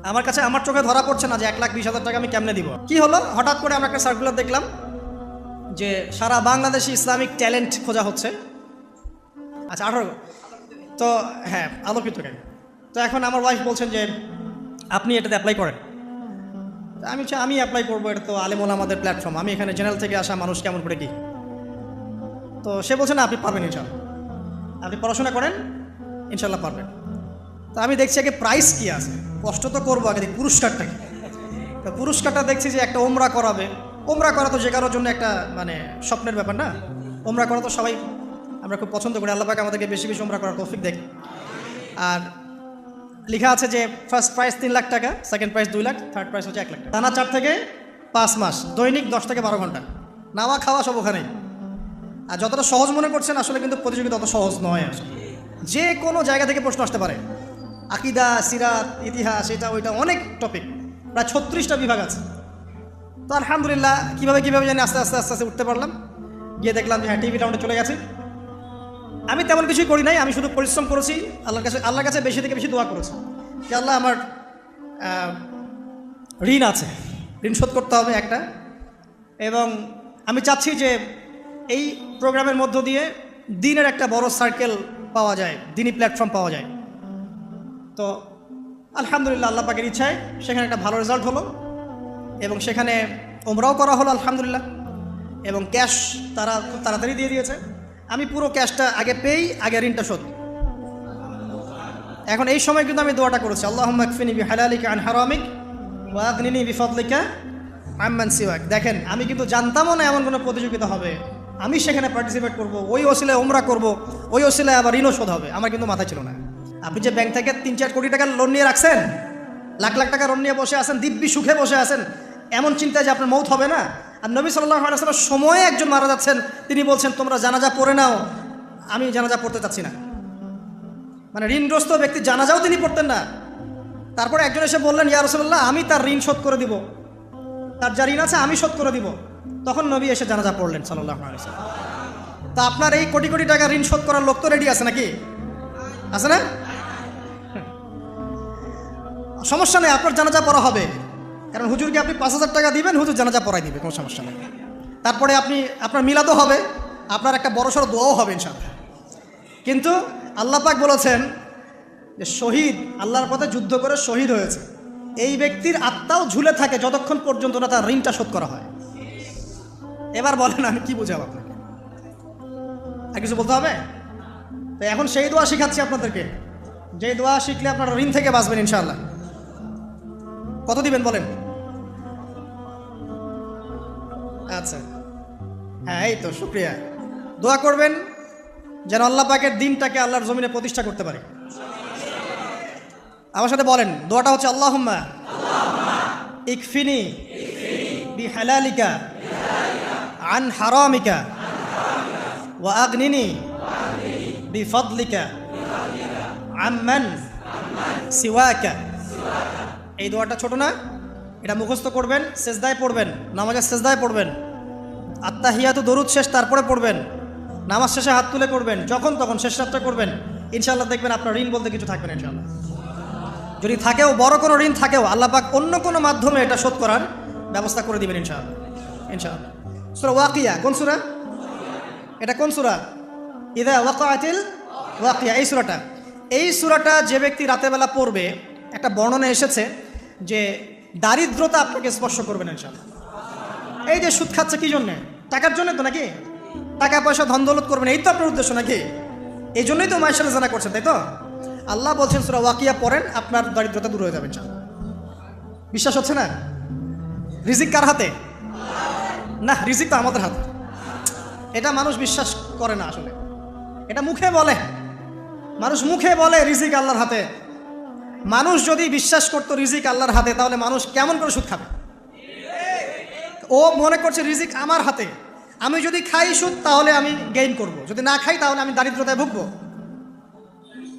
আমার কাছে আমার চোখে ধরা পড়ছে না যে 1,20,000 টাকা আমি কেমনে দিব। কি হলো, হঠাৎ করে আমরা একটা সার্কুলার দেখলাম যে সারা বাংলাদেশে ইসলামিক ট্যালেন্ট খোঁজা হচ্ছে। আচ্ছা 18, তো হ্যাঁ আলোকিত কেন। তো এখন আমার ওয়াইফ বলছেন যে আপনি এটাতে অ্যাপ্লাই করেন। আমি অ্যাপ্লাই করবো, এটা তো আলেম ওলামাদের প্ল্যাটফর্ম, আমি এখানে জেনারেল থেকে আসা মানুষ কেমন করে কি। তো সে বলছে না আপনি পারবেন ইনশাল্লাহ, আপনি পড়াশোনা করেন ইনশাল্লাহ পারবেন। তো আমি দেখছি আগে প্রাইস কি আছে, কষ্ট তো করবো আগে, পুরস্কারটা কি। তো পুরস্কারটা দেখছি যে একটা ওমরা করাবে। ওমরা করা তো যে কারোর জন্য একটা মানে স্বপ্নের ব্যাপার না। ওমরা করা তো সবাই আমরা খুব পছন্দ করি, আল্লাহ পাক আমাদেরকে বেশি বেশি ওমরা করার তৌফিক দেয়। আর লেখা আছে যে ফার্স্ট প্রাইস 3 লাখ টাকা, second prize 2 lakh, third price হচ্ছে 1 লাখ টাকা। টানা 4 থেকে 5 মাস, দৈনিক 10 থেকে 12 ঘন্টা, নাওয়া খাওয়া সব ওখানেই। আর যতটা সহজ মনে করছেন আসলে কিন্তু প্রতিযোগিতা অত সহজ নয়। আসলে যে কোনো জায়গা থেকে প্রশ্ন আসতে পারে, আকিদা, সিরাত, ইতিহাস, এটা ওইটা অনেক টপিক, প্রায় 36টা বিভাগ আছে। তো আলহামদুলিল্লাহ কীভাবে জানি আস্তে আস্তে উঠতে পারলাম। গিয়ে দেখলাম যে হ্যাঁ টিভি রাউন্ডে চলে গেছে। আমি তেমন কিছুই করি নাই, আমি শুধু পরিশ্রম করেছি, আল্লাহর কাছে বেশি থেকে বেশি দোয়া করেছি যে আল্লাহ আমার ঋণ আছে, ঋণ শোধ করতে হবে একটা। এবং আমি চাচ্ছি যে এই প্রোগ্রামের মধ্য দিয়ে দিনের একটা বড় সার্কেল পাওয়া যায়, দিনই প্ল্যাটফর্ম পাওয়া যায়। তো আলহামদুলিল্লাহ আল্লাহ পাকের ইচ্ছায় সেখানে একটা ভালো রেজাল্ট হলো এবং সেখানে ওমরাও করা হলো আলহামদুলিল্লাহ। এবং ক্যাশ তারা খুব তাড়াতাড়ি দিয়ে দিয়েছে। আমি পুরো ক্যাশটা আগে পেয়েই আগে ঋণটা শোধ। এখন এই সময় কিন্তু আমি দোয়াটা করেছি, আল্লাহুম্মা আকফিনি বিহালালিকা আন হারামিক ওয়া আগনিনি বিফাদলিকা আম্মান সিওয়াক। দেখেন আমি কিন্তু জানতামও না এমন কোনো প্রতিযোগিতা হবে, আমি সেখানে পার্টিসিপেট করব, ওই ওসিলায় ওমরা করব, ওই ওসিলায় আবার ঋণও শোধ হবে, আমার কিন্তু মাথায় ছিল না। আপনি যে ব্যাংক থেকে 3-4 কোটি টাকা লোন নিয়ে রাখছেন, লাখ লাখ টাকা লোন নিয়ে বসে আছেন, দিব্যি সুখে বসে আছেন, এমন চিন্তায় যে আপনার মৌত হবে না। আর নবী সাল্লাল্লাহু আলাইহি ওয়াসাল্লাম সময়ে একজন মারা যাচ্ছেন, তিনি বলছেন তোমরা জানাজা পড়ে নাও, আমি জানাজা পড়তে চাচ্ছি না। মানে ঋণগ্রস্ত ব্যক্তি জানাজাও তিনি পড়তেন না। তারপরে একজন এসে বললেন ইয়া রাসূলুল্লাহ আমি তার ঋণ শোধ করে দিব, তার যা ঋণ আছে আমি শোধ করে দিব। তখন নবী এসে জানাজা পড়লেন সাল্লাল্লাহু আলাইহি ওয়াসাল্লাম। তা আপনার এই কোটি কোটি টাকা ঋণ শোধ করার লোক তো রেডি আছে নাকি? আছে না? সমস্যা নেই, আপনার জানাজা পড়া হবে, কারণ হুজুরকে আপনি 5,000 টাকা দিবেন, হুজুর জানাজা পড়াই দিবে, কোনো সমস্যা নেই। তারপরে আপনার মিলাদও হবে, আপনার একটা বড়সড় দোয়াও হবে ইনশাআল্লাহ। কিন্তু আল্লাহ পাক বলেছেন যে শহীদ, আল্লাহর পথে যুদ্ধ করে শহীদ হয়েছে, এই ব্যক্তির আত্মাও ঝুলে থাকে যতক্ষণ পর্যন্ত না তার ঋণটা শোধ করা হয়। এবার বলেন আমি কি বুঝাবো আপনাকে, আর কিছু বলতে হবে? তো এখন সেই দোয়া শিখাচ্ছি আপনাদেরকে, যে দোয়া শিখলে আপনারা ঋণ থেকে বাঁচবেন ইনশাআল্লাহ। কত দিবেন বলেন? আচ্ছা হ্যাঁ এই তো শুকরিয়া। দোয়া করবেন যেন আল্লাহ পাকের দিনটাকে আল্লাহর জমিনে প্রতিষ্ঠা করতে পারে। আমার সাথে বলেন, দোয়াটা হচ্ছে আল্লাহুম্মা ইকফিনি বিহালালিকা আন হারামিকা ওয়া আগনিনি বিফাদলিকা আম্মান সিওয়াকা। এই দোয়াটা ছোট না, এটা মুখস্থ করবেন, সেজদায় পড়বেন, নামাজের সেজদায় পড়বেন, আত্তাহিয়াতু দরুদ শেষ তারপরে পড়বেন, নামাজ শেষে হাত তুলে করবেন, যখন তখন শেষ রাত্রে করবেন, ইনশাআল্লাহ দেখবেন আপনার ঋণ বলতে কিছু থাকবে না ইনশাআল্লাহ। যদি থাকেও, বড় কোনো ঋণ থাকেও, আল্লাহ পাক অন্য কোনো মাধ্যমে এটা শোধ করার ব্যবস্থা করে দিবেন ইনশাআল্লাহ। ইনশাআল্লাহ। সূরা ওয়াকিয়া কোন সূরা? এটা কোন সূরা? ইযা ওয়াকাআতিল ওয়াকিয়া, এই সূরাটা যে ব্যক্তি রাতের বেলা পড়বে, একটা বর্ণনা এসেছে যে দারিদ্রতা আপনাকে স্পর্শ করবে না ইনশাআল্লাহ। এই যে সুদ খাচ্ছে কি জন্যে? টাকার জন্য তো নাকি? টাকা পয়সা ধন দৌলত করবেন, এই তো আপনার উদ্দেশ্য নাকি? এই জন্যই তো মায়ের সাথে জানা করছেন, তাই তো? আল্লাহ বলছেন সূরা ওয়াকিয়া পড়েন, আপনার দারিদ্রতা দূর হয়ে যাবে ইনশাআল্লাহ। বিশ্বাস হচ্ছে না? রিজিক কার হাতে? না, রিজিক তো আমাদের হাতে। এটা মানুষ বিশ্বাস করে না আসলে, এটা মুখে বলে, মানুষ মুখে বলে রিজিক আল্লাহর হাতে। মানুষ যদি বিশ্বাস করতো রিজিক আল্লাহর হাতে, তাহলে মানুষ কেমন করে সুদ খাবে? ও মনে করছে রিজিক আমার হাতে, আমি যদি খাই সুদ তাহলে আমি গেইন করব, যদি না খাই তাহলে আমি দারিদ্রতায় ভুগবো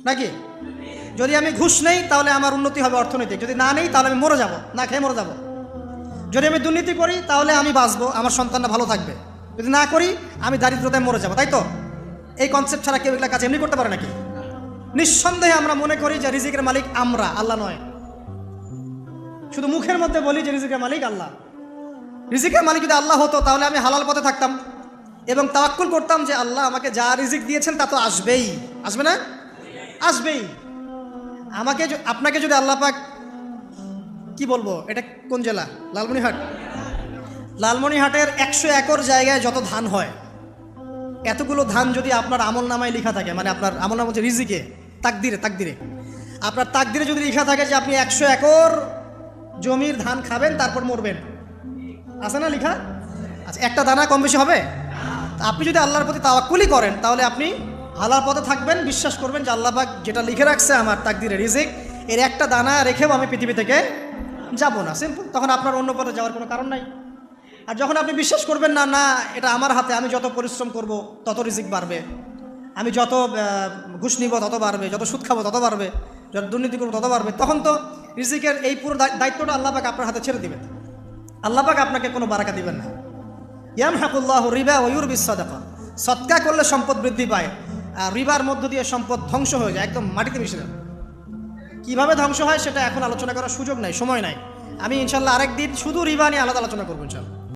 নাকি? যদি আমি ঘুষ নেই তাহলে আমার উন্নতি হবে অর্থনৈতিক, যদি না নেই তাহলে আমি মরে যাব, না খেয়ে মরে যাব। যদি আমি দুর্নীতি করি তাহলে আমি বাঁচবো, আমার সন্তানরা ভালো থাকবে, যদি না করি আমি দারিদ্রতায় মরে যাব, তাই তো? এই কনসেপ্ট ছাড়া কেউ এগুলা কাজ এমনি করতে পারে নাকি? নিঃসন্দেহে আমরা মনে করি যে রিজিকের মালিক আমরা, আল্লাহ নয়। শুধু মুখের মধ্যে বলি যে রিজিকের মালিক আল্লাহ। রিজিকের মালিক যদি আল্লাহ হতো তাহলে আমি হালাল পথে থাকতাম এবং তাওয়াক্কুল করতাম যে আল্লাহ আমাকে যা রিজিক দিয়েছেন তা তো আসবেই, আসবে না? আসবেই। আপনাকে যদি আল্লাহ পাক, কি বলবো, এটা কোন জেলা? লালমনিরহাট। লালমনিরহাটের 100 একর জায়গায় যত ধান হয়, এতগুলো ধান যদি আপনার আমল নামায় লেখা থাকে, মানে আপনার আমল নাম হচ্ছে রিজিকে, তাকদিরে আপনার তাকদিরে যদি লেখা থাকে যে আপনি 100 একর জমির ধান খাবেন তারপর মরবেন, আছে না লেখা? আচ্ছা, একটা দানা কম বেশি হবে? আপনি যদি আল্লাহর প্রতি তাওয়াক্কুলই করেন তাহলে আপনি হালাল পথে থাকবেন, বিশ্বাস করবেন যে আল্লাহ পাক যেটা লিখে রাখছে আমার তাকদিরে রিজিক, এর একটা দানা রেখেও আমি পৃথিবী থেকে যাব না, সিম্পল। তখন আপনার অন্য পথে যাওয়ার কোনো কারণ নাই। আর যখন আপনি বিশ্বাস করবেন না, না এটা আমার হাতে, আমি যত পরিশ্রম করব তত রিজিক বাড়বে, আমি যত ঘুষ নিব তত বাড়বে, যত সুদ খাবো তত বাড়বে, যত দুর্নীতি করবো তত বাড়বে, তখন তো রিজিকের এই পুরো দায়িত্বটা আল্লাহ পাক আপনার হাতে ছেড়ে দিবেন। আল্লাহ পাক আপনাকে কোনো বারাকা দিবেন না। ইয়ামহাকুল্লাহু রিবা ওয়া ইউরবিস সাদাকা। সদকা করলে সম্পদ বৃদ্ধি পায়, আর রিবার মধ্য দিয়ে সম্পদ ধ্বংস হয়ে যায়, একদম মাটিতে মিশে যায়। কীভাবে ধ্বংস হয় সেটা এখন আলোচনা করার সুযোগ নাই, সময় নাই। আমি ইনশাল্লাহ আরেকদিন শুধু রিবা নিয়ে আলাদা আলোচনা করবো ইনশাল্লাহ।